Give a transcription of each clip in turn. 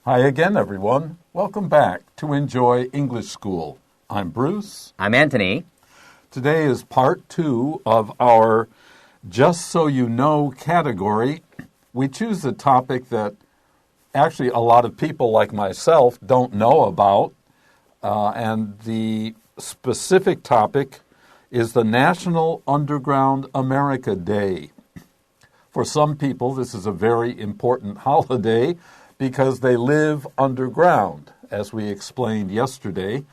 Hi again, everyone. Welcome back to Enjoy English School. I'm Bruce. I'm Antony. Today is part 2 of our Just So You Know category. We choose a topic that actually a lot of people like myself don't know about, and the specific topic is the National Underground America Day. For some people, this is a very important holiday because they live underground. As we explained yesterday,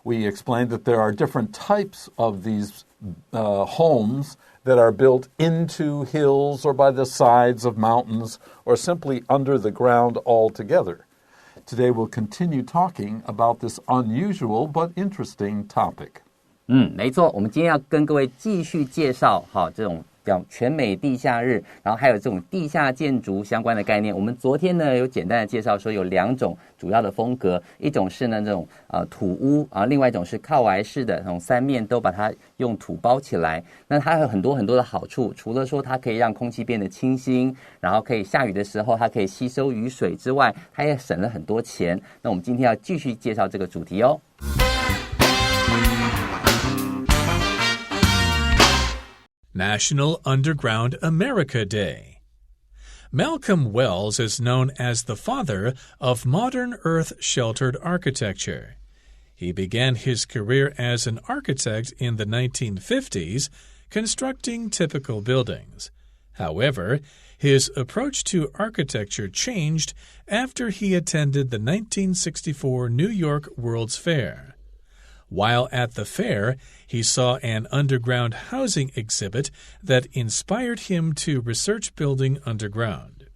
we explained that there are different types of these homes that are built into hills or by the sides of mountains or simply under the ground altogether. Today we'll continue talking about this unusual but interesting topic. 没错，我们今天要跟各位继续介绍这种叫全美地下日，然后还有这种地下建筑相关的概念。我们昨天呢有简单的介绍说有2种主要的风格，一种是呢这种土屋啊，另外一种是靠崖式的，这种3面都把它用土包起来。那它有很多很多的好处，除了说它可以让空气变得清新，然后可以下雨的时候它可以吸收雨水之外，它也省了很多钱。那我们今天要继续介绍这个主题哦。National Underground America Day. Malcolm Wells is known as the father of modern earth-sheltered architecture. He began his career as an architect in the 1950s, constructing typical buildings. However, his approach to architecture changed after he attended the 1964 New York World's Fair. While at the fair, he saw an underground housing exhibit that inspired him to research building underground.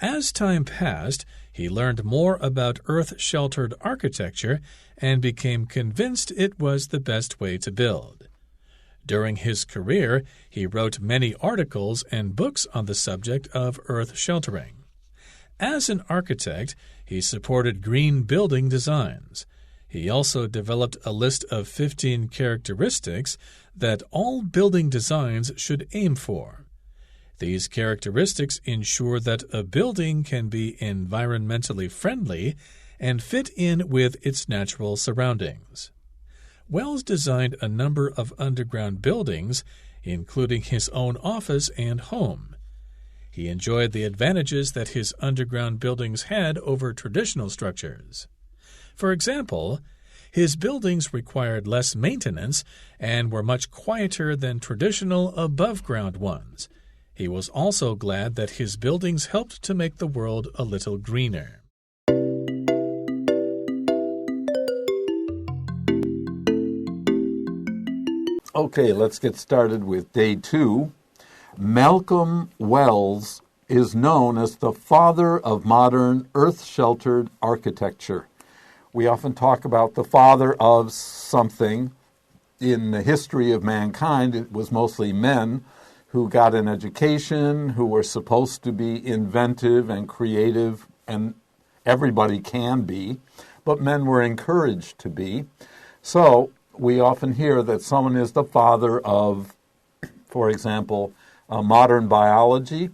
As time passed, he learned more about earth-sheltered architecture and became convinced it was the best way to build. During his career, he wrote many articles and books on the subject of earth sheltering. As an architect, he supported green building designs. He also developed a list of 15 characteristics that all building designs should aim for. These characteristics ensure that a building can be environmentally friendly and fit in with its natural surroundings. Wells designed a number of underground buildings, including his own office and home. He enjoyed the advantages that his underground buildings had over traditional structures. For example, his buildings required less maintenance and were much quieter than traditional above-ground ones. He was also glad that his buildings helped to make the world a little greener. Okay, let's get started with day 2. Malcolm Wells is known as the father of modern earth-sheltered architecture. We often talk about the father of something. In the history of mankind, it was mostly men who got an education, who were supposed to be inventive and creative, and everybody can be, but men were encouraged to be. So we often hear that someone is the father of, for example, modern biology.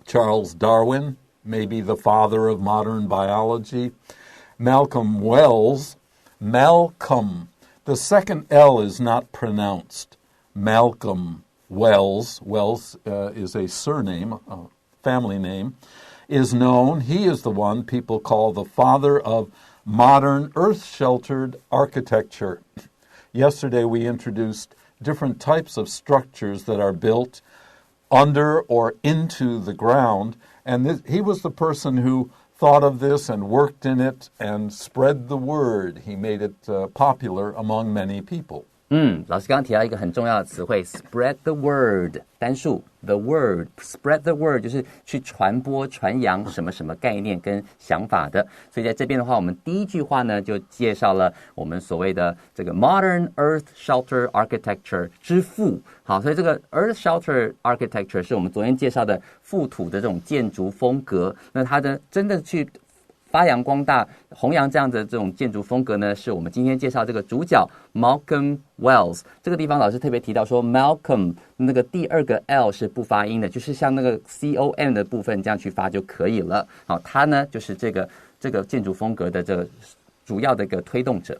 Charles Darwin may be the father of modern biology. Malcolm Wells, Malcolm, the second L is not pronounced. Malcolm Wells, Wells is a surname, a family name, is known. He is the one people call the father of modern earth-sheltered architecture. Yesterday we introduced different types of structures that are built under or into the ground, and he was the person who thought of this and worked in it and spread the word. He made it popular among many people. 老师刚刚提到一个很重要的词汇 spread the word 单数 the word spread the word 就是去传播传扬什么什么概念跟想法的。所以在这边的话，我们第一句话呢就介绍了我们所谓的这个 modern earth shelter architecture 之父。好，所以这个 earth shelter architecture 是我们昨天介绍的覆土的这种建筑风格。那它的真的去发扬光大、弘扬这样的这种建筑风格呢，是我们今天介绍这个主角 Malcolm Wells。这个地方老师特别提到说 Malcolm 那个第二个 L 是不发音的，就是像那个 COM 的部分这样去发就可以了。好，他呢就是这个建筑风格的这个主要的一个推动者。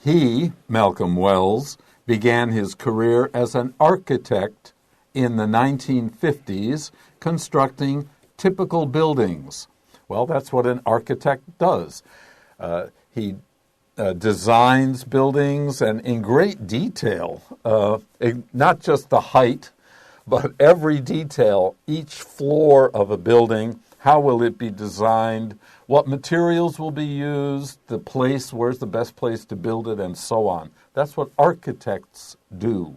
He, Malcolm Wells, began his career as an architect in the 1950s, constructing typical buildings. Well, that's what an architect does. He designs buildings and in great detail, not just the height, but every detail, each floor of a building, how will it be designed, what materials will be used, the place, where's the best place to build it, and so on. That's what architects do.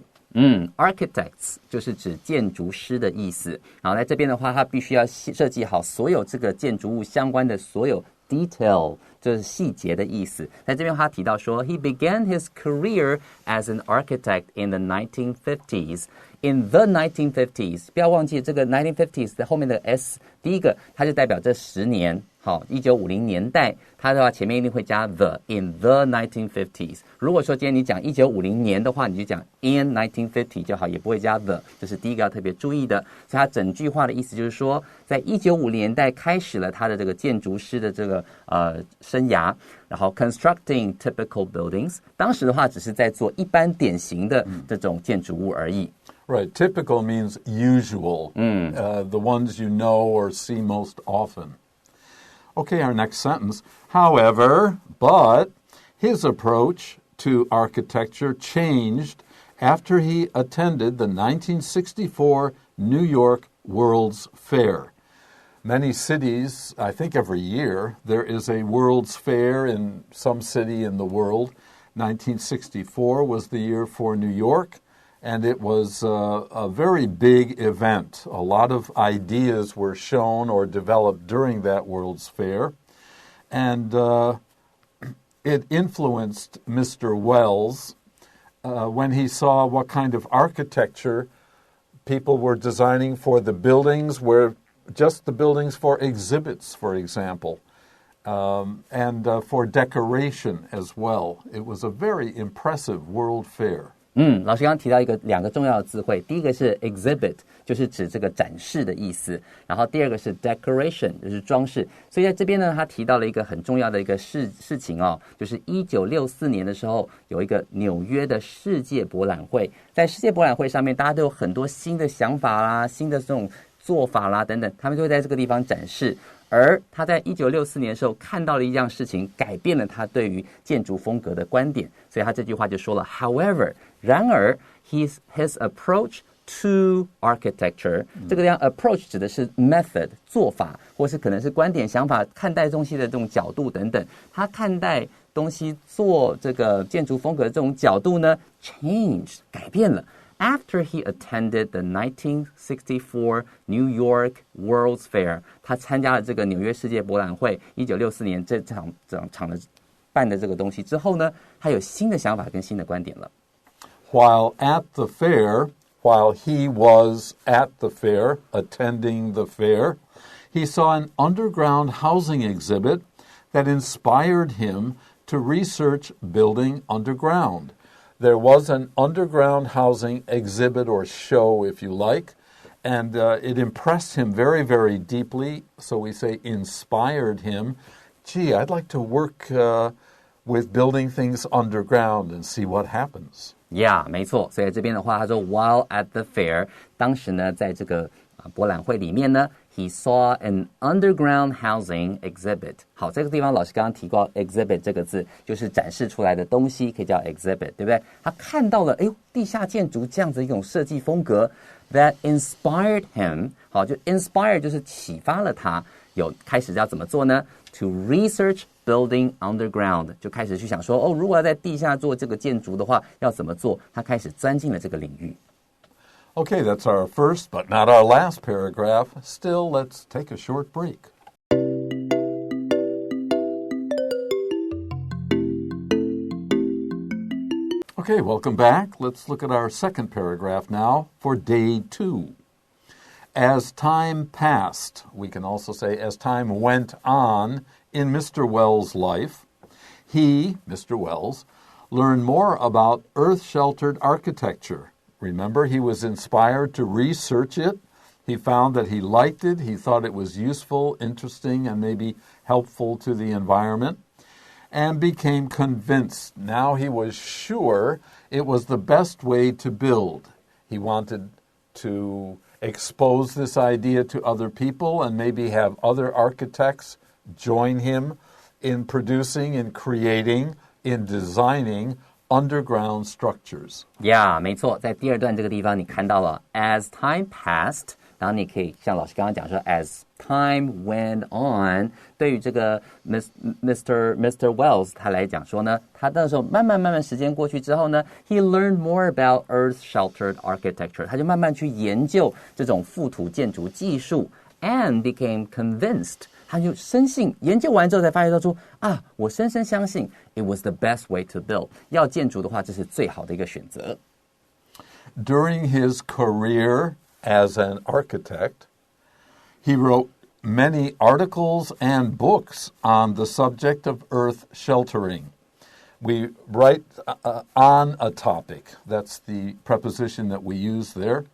Architects 就是指建筑师的意思。然后在这边的话，他必须要设计好所有这个建筑物相关的所有 detail， 就是细节的意思。在这边他提到说 ，He began his career as an architect in the 1950s. In the 1950s， 不要忘记这个 1950s 的后面的 s， 第一个它就代表这10年。好，1950年代，它的话前面一定会加 the in the 1950s。如果说今天你讲1950年的话，你就讲 in 1950就好，也不会加 the， 这是第一个要特别注意的。所以它整句话的意思就是说，在1950年代开始了他的这个建筑师的这个生涯，然后 constructing typical buildings， 当时的话只是在做一般典型的这种建筑物而已。Right, typical means usual, the ones you know or see most often.Okay, our next sentence. However, but his approach to architecture changed after he attended the 1964 New York World's Fair. Many cities, I think every year, there is a World's Fair in some city in the world. 1964 was the year for New York.And it was a very big event. A lot of ideas were shown or developed during that World's Fair. And it influenced Mr. Wells when he saw what kind of architecture people were designing for the buildings, where just the buildings for exhibits, for example, and for decoration as well. It was a very impressive World Fair.老师刚刚提到两个重要的字汇，第一个是 exhibit， 就是指这个展示的意思，然后第二个是 decoration， 就是装饰。所以在这边呢，他提到了一个很重要的一个事情哦，就是1964年的时候有一个纽约的世界博览会，在世界博览会上面，大家都有很多新的想法啦、新的这种做法啦等等，他们就会在这个地方展示。而他在1964年的时候看到了一样事情，改变了他对于建筑风格的观点，所以他这句话就说了 However， 然而 his approach to architecture， 这个地方 approach 指的是 method 做法，或是可能是观点想法看待东西的这种角度等等，他看待东西做这个建筑风格的这种角度呢 changed 改变了。After he attended the 1964 New York World's Fair， 他参加了这个纽约世界博览会，1964年这场的办的这个东西之后呢，他有新的想法跟新的观点了。While he was at the fair, attending the fair, he saw an underground housing exhibit that inspired him to research building underground.There was an underground housing exhibit or show, if you like, and it impressed him very, very deeply. So we say inspired him. Gee, I'd like to work with building things underground and see what happens. Yeah, 没错。所以这边的话，他说 While at the fair， 当时呢，在这个博览会里面呢，He saw an underground housing exhibit. 好，这个地方老师刚刚提过 exhibit 这个字，就是展示出来的东西，可以叫 exhibit， 对不对？他看到了，地下建筑这样子一种设计风格 that inspired him。好，就 inspire 就是启发了他，有开始要怎么做呢 ？To research building underground， 就开始去想说，如果要在地下做这个建筑的话，要怎么做？他开始钻进了这个领域。Okay, that's our first but not our last paragraph. Still, let's take a short break. Okay, welcome back. Let's look at our second paragraph now for day 2. As time passed, we can also say as time went on in Mr. Wells' life, he, Mr. Wells, learned more about earth-sheltered architecture. Remember, he was inspired to research it. He found that he liked it. He thought it was useful, interesting, and maybe helpful to the environment, and became convinced. Now he was sure it was the best way to build. He wanted to expose this idea to other people and maybe have other architects join him in producing, in creating, in designing underground structures. Yeah, 没错，在第二段这个地方你看到了 as time passed， 然后你可以像老师刚刚讲说 as time went on， 对于这个 Mr. Wells 他来讲说呢，他那时候慢慢时间过去之后呢 he learned more about earth-sheltered architecture， 他就慢慢去研究这种覆土建筑技术 and became convinced， 他就深信研究完之后才发现出啊，我深深相信 it was the best way to build， 要建筑的话这是最好的一个选择。During his career as an architect, he wrote many articles and books on the subject of earth sheltering. We write on a topic. That's the preposition that we use there.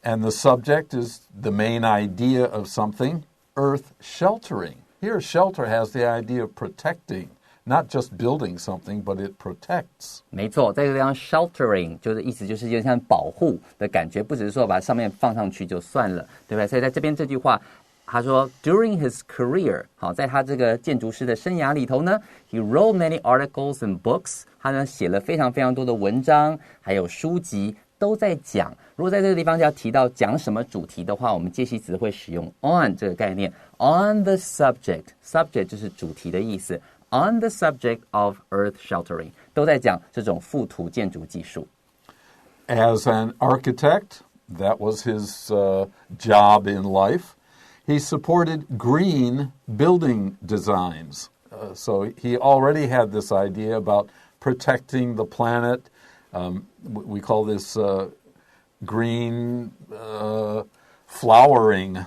And the subject is the main idea of something, earth sheltering. Here, shelter has the idea of protecting, not just building something, but it protects. 没错，在这个地方 sheltering 就是意思就是有点像保护的感觉，不只是说把上面放上去就算了，对不对？所以在这边这句话他说 during his career， 好，在他这个建筑师的生涯里头呢 he wrote many articles and books， 他呢写了非常非常多的文章还有书籍都在讲。如果在这个地方要提到讲什么主题的话，我们介系词会使用 on 这个概念 on the subject， subject 就是主题的意思， on the subject of earth sheltering， 都在讲这种覆土建筑技术。 As an architect, that was his job in life. He supported green building designs. So he already had this idea about protecting the planet. We call this green flowering.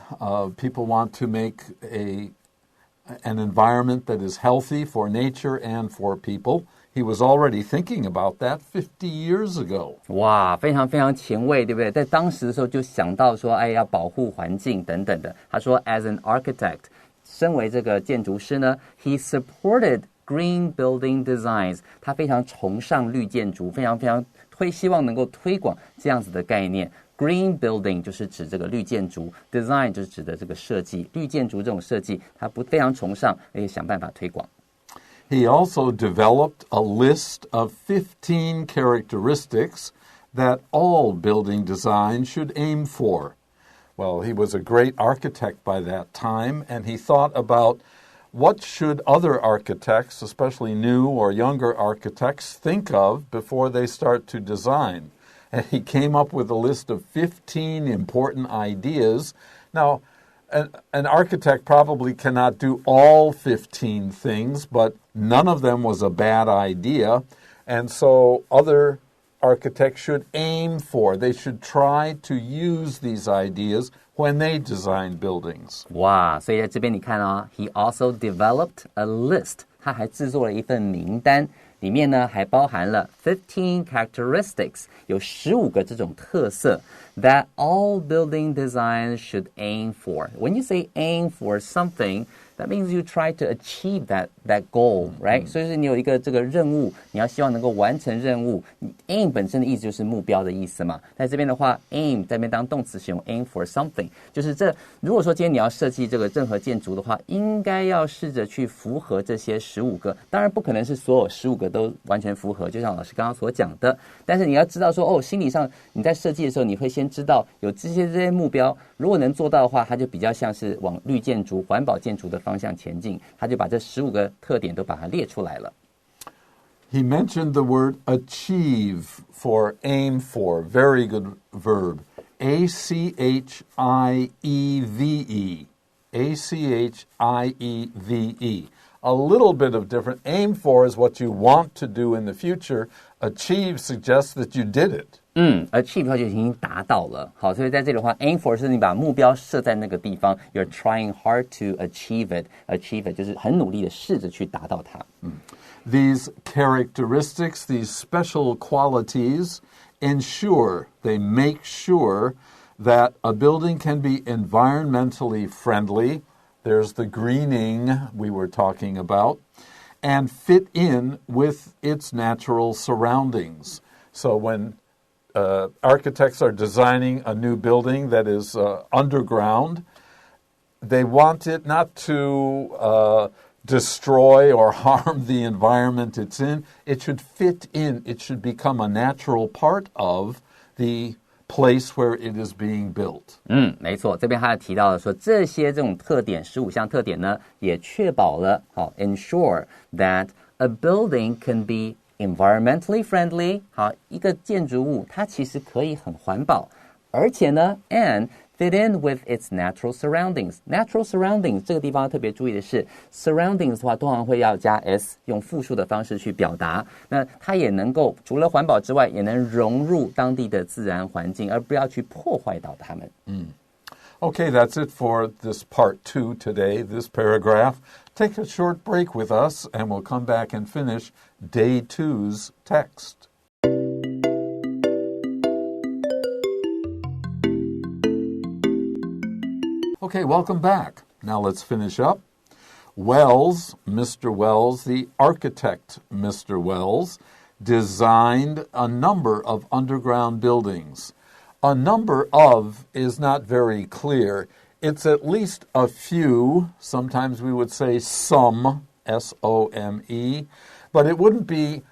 People want to make an environment that is healthy for nature and for people. He was already thinking about that 50 years ago. 哇，非常非常前卫，对不对？在当时的时候就想到说，哎，要保护环境等等的。他说 ，as an architect， 身为这个建筑师呢 ，he supported green building designs， 他非常崇尚绿建筑，非常希望能够推广这样子的概念。Green building 就是指这个绿建筑 ，design 就是指的这个设计，绿建筑这种设计，他非常崇尚，而且想办法推广。He also developed a list of 15 characteristics that all building design should aim for. Well, he was a great architect by that time, and he thought about what should other architects, especially new or younger architects, think of before they start to design. And he came up with a list of 15 important ideas. Now, an architect probably cannot do all 15 things, but none of them was a bad idea. And so other architects should aim for, they should try to use these ideas when they design buildings. 哇，所以在这边你看啊 he also developed a list， 他还制作了一份名单，里面呢还包含了15 characteristics， 有15个这种特色 that all building designs should aim for. When you say aim for something, that means you try to achieve that goal, right? 所以是你有一个这个任务，你要希望能够完成任务。aim 本身的意思就是目标的意思嘛。在这边的话 aim 在这边当动词使用 aim for something， 就是如果说今天你要设计这个任何建筑的话，应该要试着去符合这些15个。当然不可能是所有15个都完全符合，就像老师刚刚所讲的。但是你要知道说，心理上你在设计的时候，你会先知道有这些目标，如果能做到的话，它就比较像是往绿建筑、环保建筑的方向前进，他就把这15个特点都把它列出来了。He mentioned the word achieve for aim for. Very good verb. A-C-H-I-E-V-E. A-C-H-I-E-V-E. A little bit of different. Aim for is what you want to do in the future. Achieve suggests that you did it. achieve 就已经达到了。好，所以在这里的话 aim for 是你把目标设在那个地方 ，you're trying hard to achieve it 就是很努力的试着去达到它。These characteristics, these special qualities, they make sure that a building can be environmentally friendly. There's the greening we were talking about, and fit in with its natural surroundings. So when architects are designing a new building that is underground, they want it not to destroy or harm the environment it's in. It should fit in. It should become a natural part of the place where it is being built. 没错，这边他提到了说，这些这种特点，15项特点呢，也确保了ensure that a building can be environmentally friendly. 好，一个建筑物它其实可以很环保，而且呢 and fit in with its natural surroundings. Natural surroundings 这个地方特别注意的是 surroundings 的话通常会要加 s 用复数的方式去表达，那它也能够除了环保之外也能融入当地的自然环境，而不要去破坏到它们。Okay, that's it for this part 2 today, this paragraph. Take a short break with us and we'll come back and finish day 2's text. Okay, welcome back. Now let's finish up. Wells, Mr. Wells, the architect Mr. Wells, designed a number of underground buildings. A number of is not very clear. It's at least a few. Sometimes we would say some, S-O-M-E. But it wouldn't be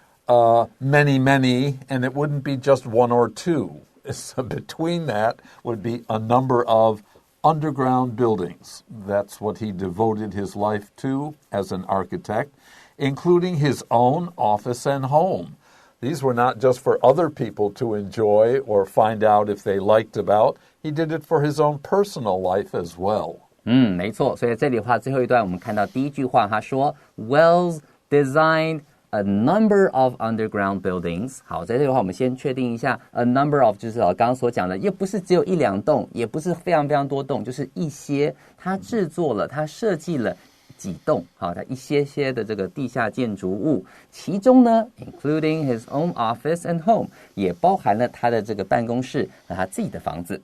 many, and it wouldn't be just one or two. So between that would be a number of underground buildings. That's what he devoted his life to as an architect, including his own office and home. These were not just for other people to enjoy or find out if they liked about. He did it for his own personal life as well. 没错，所以这里的话最后一段我们看到第一句话他说 Wells designed a number of underground buildings. 好，在这里的话我们先确定一下 a number of 就是刚刚所讲的，也不是只有一两栋，也不是非常非常多栋，就是一些他制作了，他设计了几栋，好，他一些些的这个地下建筑物，其中呢 including his own office and home 也包含了他的这个办公室和他自己的房子。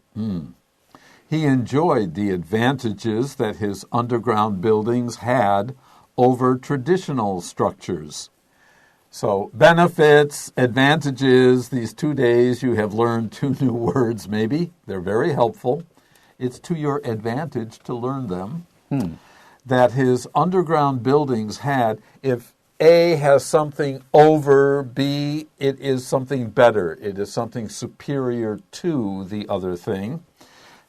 He enjoyed the advantages that his underground buildings had over traditional structures. So benefits, advantages, these 2 days you have learned 2 new words maybe. They're very helpful. It's to your advantage to learn them. That his underground buildings had, if A has something over B, it is something better. It is something superior to the other thing.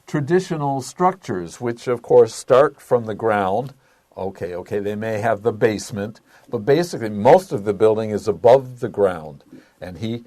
Traditional structures, which of course start from the ground. Okay, they may have the basement, but basically most of the building is above the ground. And he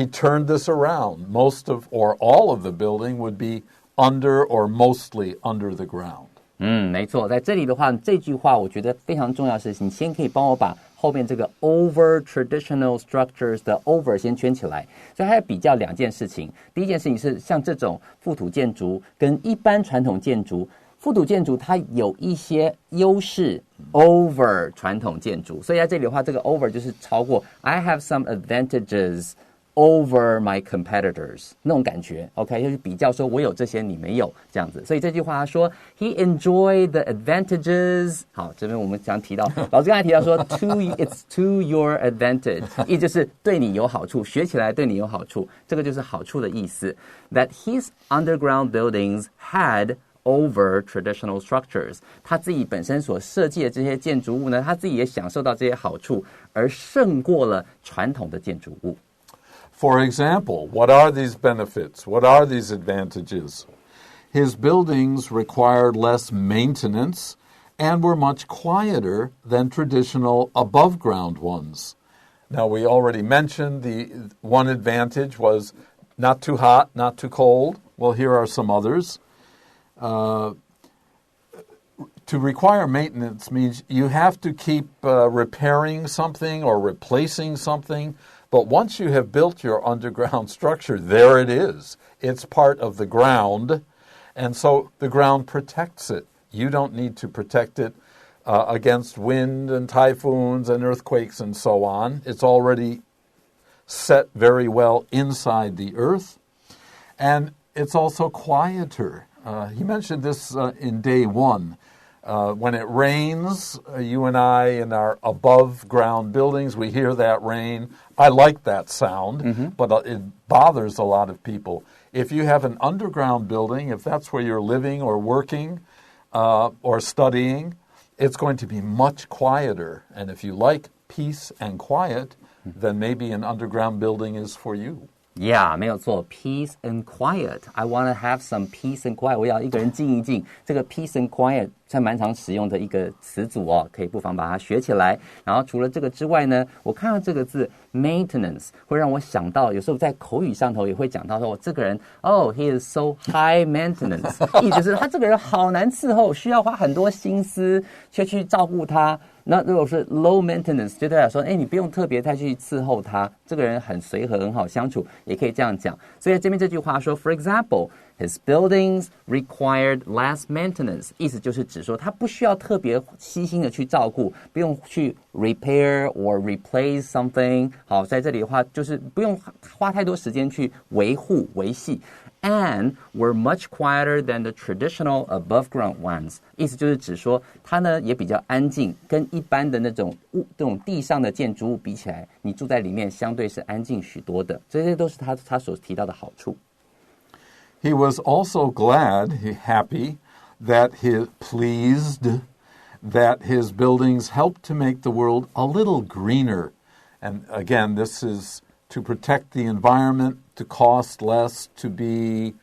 turned this around. Most of or all of the building would be under or mostly under the ground. 没错，在这里的话，这句话我觉得非常重要的是，你先可以帮我把后面这个 over traditional structures 的 over 先圈起来。所以它要比较两件事情。第一件事情是像这种覆土建筑跟一般传统建筑，覆土建筑它有一些优势 over 传统建筑，所以在这里的话，这个 over 就是超过 I have some advantages over my competitors 那种感觉 OK 就是比较说我有这些你没有这样子，所以这句话他说 he enjoyed the advantages 好，这边我们想提到老师刚才提到说it's to your advantage 意思就是对你有好处，学起来对你有好处，这个就是好处的意思 that his underground buildings had over traditional structures 他自己本身所设计的这些建筑物呢，他自己也享受到这些好处，而胜过了传统的建筑物。For example, what are these benefits? What are these advantages? His buildings required less maintenance and were much quieter than traditional above-ground ones. Now, we already mentioned the one advantage was not too hot, not too cold. Well, here are some others. To require maintenance means you have to keep repairing something or replacing something. But once you have built your underground structure, there it is. It's part of the ground, and so the ground protects it. You don't need to protect it against wind and typhoons and earthquakes and so on. It's already set very well inside the earth, and it's also quieter. He mentioned this in day one. When it rains, you and I in our above-ground buildings, we hear that rain. I like that sound, but it bothers a lot of people. If you have an underground building, if that's where you're living or working or studying, it's going to be much quieter. And if you like peace and quiet, then maybe an underground building is for you. Yeah, 没有错 ，peace and quiet. I want to have some peace and quiet. 我要一个人静一静。这个 peace and quiet 在蛮常使用的一个词组哦，可以不妨把它学起来。然后除了这个之外呢，我看到这个字 maintenance 会让我想到，有时候在口语上头也会讲到说，这个人he is so high maintenance， 意思是他这个人好难伺候，需要花很多心思去照顾他。那如果是 low maintenance， 就代表说，你不用特别太去伺候他，这个人很随和，很好相处，也可以这样讲。所以这边这句话说 ，For example, his buildings required less maintenance， 意思就是指说他不需要特别细心的去照顾，不用去 repair or replace something。好，在这里的话就是不用花太多时间去维护维系。And were much quieter than the traditional above-ground ones， 意思就是指说它呢也比较安静，跟一般的这种地上的建筑物比起来，你住在里面相对是安静许多的。这些都是他所提到的好处。He was also happy, pleased that his buildings helped to make the world a little greener. And again, this is to protect the environment, to cost less, to be,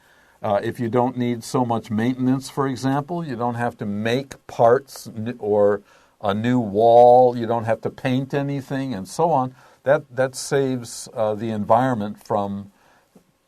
if you don't need so much maintenance, for example, you don't have to make parts or a new wall, you don't have to paint anything, and so on. That saves the environment from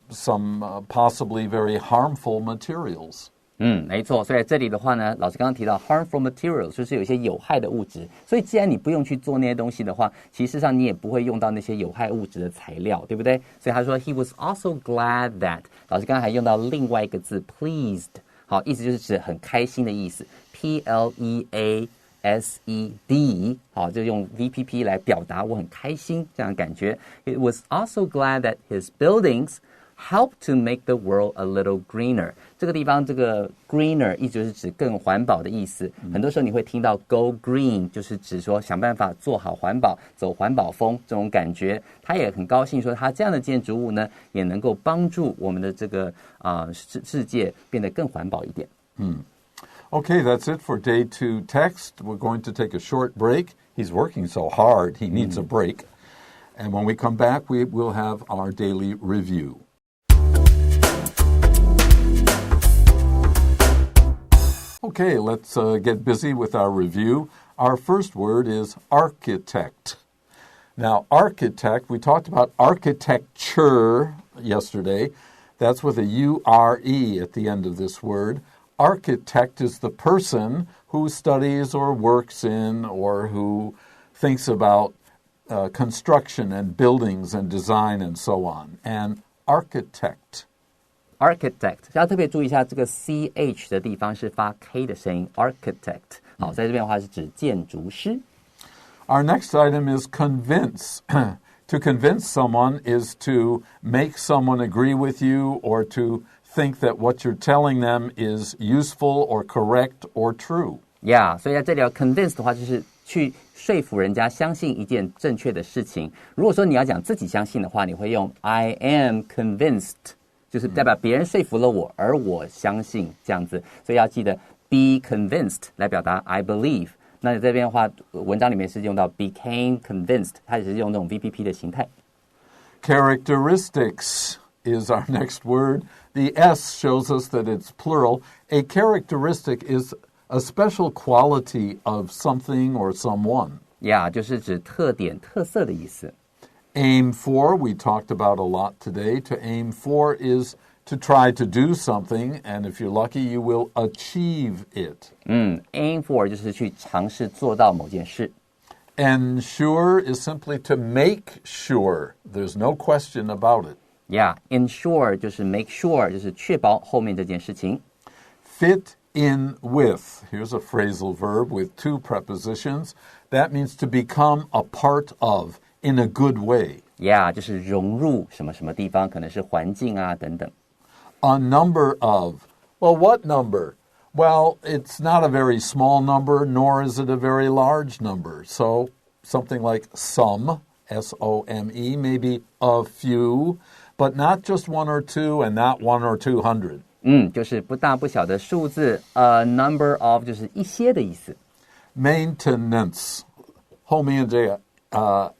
some possibly very harmful materials. 没错，所以在这里的话呢，老师刚刚提到 harmful materials 就是有一些有害的物质，所以既然你不用去做那些东西的话，其实上你也不会用到那些有害物质的材料，对不对？所以他说 he was also glad that， 老师刚刚还用到另外一个字 pleased， 好，意思就是指很开心的意思 pleased， 好，就用 VPP 来表达我很开心这样的感觉。It was also glad that his buildings help to make the world a little greener。 这个地方这个 greener 意思就是指更环保的意思。很多时候你会听到 go green， 就是指说想办法做好环保，走环保风这种感觉。他也很高兴说他这样的建筑物呢，也能够帮助我们的这个世界变得更环保一点。Okay, that's it for day 2 text. We're going to take a short break. He's working so hard, he needs a break. And when we come back, we will have our daily review. Okay, let's get busy with our review. Our first word is architect. Now, architect, we talked about architecture yesterday. That's with a U-R-E at the end of this word. Architect is the person who studies or works in or who thinks about construction and buildings and design and so on. And architect.Architect 要特别注意一下，这个 CH 的地方是发 K 的声音 Architect 好，在这边的话是指建筑师。Our next item is convince. To convince someone is to make someone agree with you or to think that what you're telling them is useful or correct or true. Yeah, 所以在这里要 convince 的话就是去说服人家相信一件正确的事情。如果说你要讲自己相信的话，你会用 I am convinced，就是代表别人说服了我，而我相信这样子，所以要记得 be convinced 来表达 I believe。那你这边的话，文章里面是用到 became convinced， 它也是用那种 VPP 的形态。Characteristics is our next word. The S shows us that it's plural. A characteristic is a special quality of something or someone. Yeah, 就是指特点、特色的意思。Aim for, we talked about a lot today. To aim for is to try to do something, and if you're lucky, you will achieve it. Aim for 就是去尝试做到某件事。Ensure is simply to make sure. There's no question about it. Yeah, ensure 就是 make sure 就是确保后面这件事情。Fit in with. Here's a phrasal verb with two prepositions. That means to become a part of in a good way. Yeah, 就是融入什么什么地方，可能是环境啊等等。A number of. Well, what number? Well, it's not a very small number, nor is it a very large number. So something like some, S-O-M-E, maybe a few, but not just one or two and not 1 or 200. 就是不大不小的数字。A number of 就是一些的意思。Maintenance. 后面这个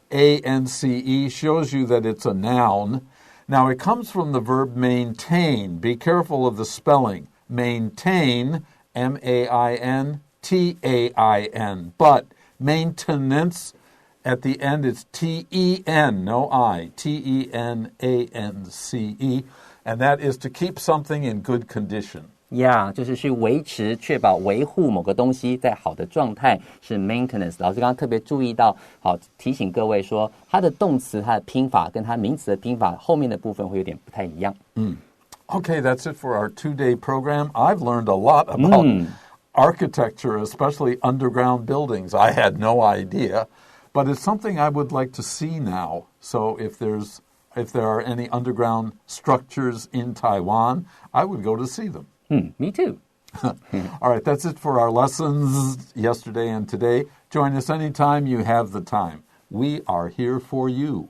A-N-C-E shows you that it's a noun. Now, it comes from the verb maintain. Be careful of the spelling. Maintain, M-A-I-N-T-A-I-N. But maintenance, at the end, it's T-E-N, no I, T-E-N-A-N-C-E. And that is to keep something in good condition. Yeah, 就是去维持、确保、维护某个东西在好的状态，是 maintenance。老师刚刚特别注意到，好提醒各位说，它的动词它的拼法跟它名词的拼法后面的部分会有点不太一样。Okay, that's it for our 2-day program. I've learned a lot about architecture, especially underground buildings. I had no idea, but it's something I would like to see now. So if there are any underground structures in Taiwan, I would go to see them. Me too. All right, that's it for our lessons yesterday and today. Join us anytime you have the time. We are here for you.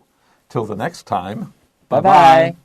Till the next time, Bye-bye.